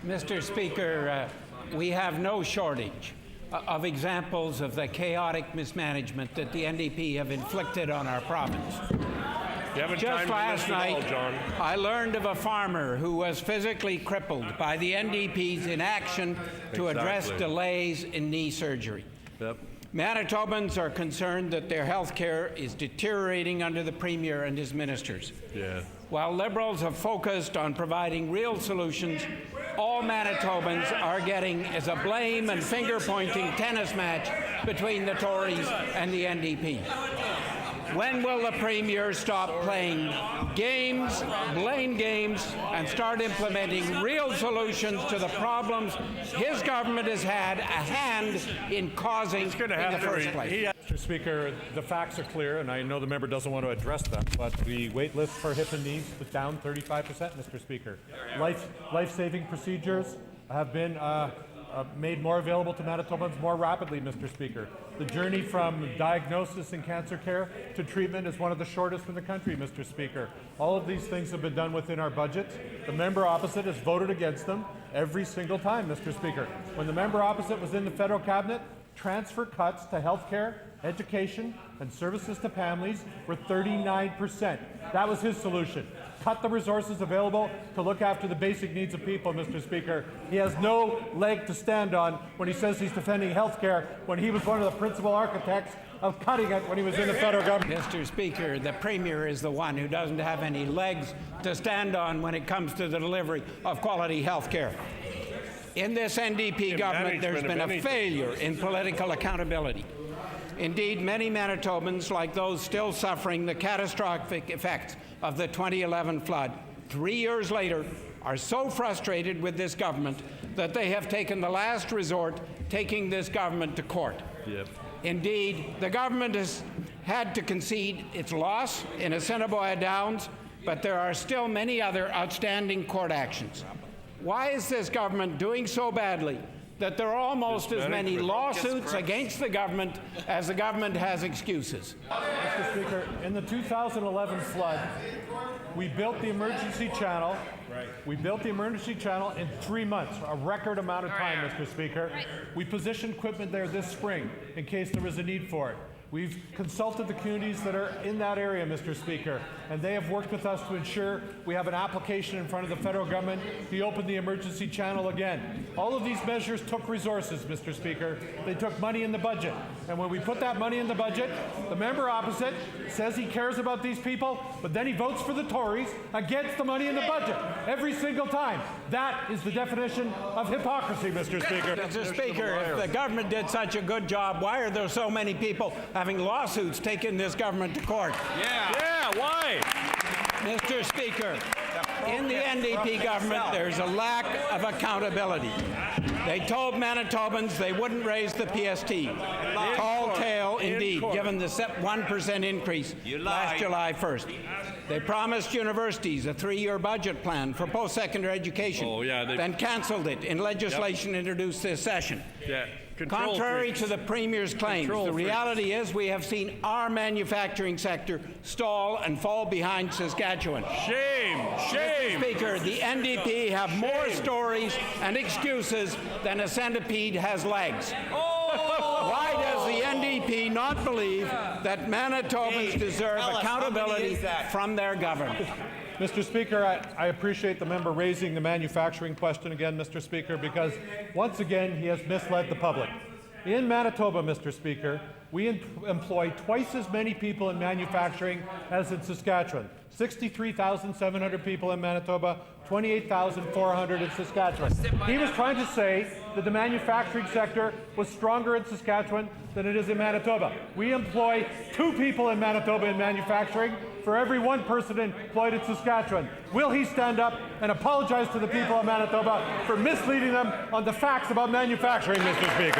Mr. Speaker, we have no shortage of examples of the chaotic mismanagement that the NDP have inflicted on our province. Just last night, I learned of a farmer who was physically crippled by the NDP's inaction to address delays in knee surgery. Manitobans are concerned that their health care is deteriorating under the Premier and his ministers. While Liberals have focused on providing real solutions, all Manitobans are getting is a blame and finger-pointing tennis match between the Tories and the NDP. When will the Premier stop playing games, blame games, and start implementing real solutions to the problems his government has had a hand in causing in the first place? Mr. Speaker, the facts are clear, and I know the member doesn't want to address them, but the wait list for hip and knees was down 35%, Mr. Speaker. Life-saving procedures have been made more available to Manitobans more rapidly, Mr. Speaker. The journey from diagnosis and cancer care to treatment is one of the shortest in the country, Mr. Speaker. All of these things have been done within our budget. The member opposite has voted against them every single time, Mr. Speaker. When the member opposite was in the federal cabinet, transfer cuts to health care, education, and services to families were 39%. That was his solution. Cut the resources available to look after the basic needs of people, Mr. Speaker. He has no leg to stand on when he says he's defending health care when he was one of the principal architects of cutting it when he was in the federal government. Mr. Speaker, the Premier is the one who doesn't have any legs to stand on when it comes to the delivery of quality health care. In this NDP government, there's been a failure in political accountability. Indeed, many Manitobans, like those still suffering the catastrophic effects of the 2011 flood, 3 years later, are so frustrated with this government that they have taken the last resort, taking this government to court. Indeed, the government has had to concede its loss in Assiniboia Downs, but there are still many other outstanding court actions. Why is this government doing so badly that there are almost as many lawsuits against the government as the government has excuses? Mr. Speaker, in the 2011 flood, we built the emergency channel. We built the emergency channel in 3 months, a record amount of time, Mr. Speaker. We positioned equipment there this spring in case there was a need for it. We've consulted the communities that are in that area, Mr. Speaker, and they have worked with us to ensure we have an application in front of the federal government to open the emergency channel again. All of these measures took resources, Mr. Speaker. They took money in the budget. And when we put that money in the budget, the member opposite says he cares about these people, but then he votes for the Tories against the money in the budget every single time. That is the definition of hypocrisy, Mr. Speaker. Mr. Speaker, if the government did such a good job, why are there so many people having lawsuits taking this government to court? Why? Mr. Speaker, in the NDP government, there's a lack of accountability. They told Manitobans they wouldn't raise the PST. Tall tale indeed, given the 1% increase last July 1st. They promised universities a 3-year budget plan for post-secondary education, then cancelled it in legislation introduced this session. Contrary to the Premier's claims, the reality is we have seen our manufacturing sector stall and fall behind Saskatchewan. Shame! Mr. Speaker, the NDP have more stories and excuses than a centipede has legs. Why does the NDP not believe that Manitobans deserve accountability from their government? Mr. Speaker, I appreciate the member raising the manufacturing question again, Mr. Speaker, because once again he has misled the public. In Manitoba, Mr. Speaker, we employ twice as many people in manufacturing as in Saskatchewan. 63,700 people in Manitoba, 28,400 in Saskatchewan. He was trying to say that the manufacturing sector was stronger in Saskatchewan than it is in Manitoba. We employ 2 people in Manitoba in manufacturing for every 1 person employed in Saskatchewan. Will he stand up and apologize to the people of Manitoba for misleading them on the facts about manufacturing, Mr. Speaker?